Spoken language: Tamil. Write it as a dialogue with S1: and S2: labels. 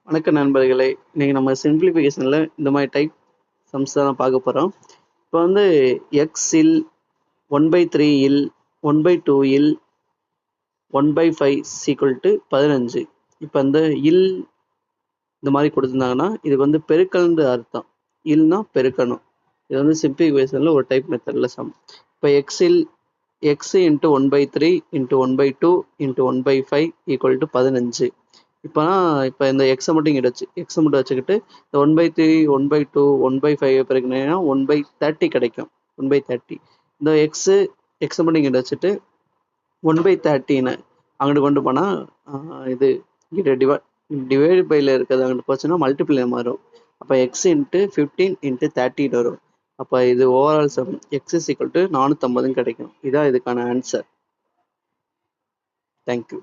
S1: வணக்க நண்பர்களே. இன்னைக்கு நம்ம சிம்பிளிஃபிகேஷன்ல இந்த மாதிரி டைப் சம்ஸ் தான் பார்க்க போகிறோம். இப்போ வந்து எக்ஸில் 1/3 இல் 1/2 இல் 1/5 ஈக்குவல் டு 15. இப்போ இந்த இல் இந்த மாதிரி கொடுத்துருந்தாங்கன்னா இதுக்கு வந்து பெருக்கல்னு அர்த்தம். இல்னா பெருக்கணும். இது வந்து சிம்பிளிஃபிகேஷனில் ஒரு டைப் மெத்தடில் சம். இப்போ எக்ஸில் X into 1/3 into 1/2 into 1/5 equal to 15. இப்போ இந்த எக்ஸை மட்டும் இங்கே எக்ஸை மட்டும் வச்சுக்கிட்டு இந்த 1/3 1/2 1/5 பிறகுனா 1/30 கிடைக்கும். 1/30 இந்த எக்ஸை மட்டும் இங்கே வச்சுட்டு 1/30 அங்கிட்டு கொண்டு போனால் இது இங்கே டிவைட் பையில் இருக்கிறது அங்கிட்டு போச்சுன்னா மல்டிப்ளை மாறும். அப்போ எக்ஸ் இன்ட்டு 15 இன்ட்டு 30 வரும். அப்போ இது overall sum x is equal to 450 கிடைக்கும். இதான் இதுக்கான ஆன்சர். தேங்க்யூ.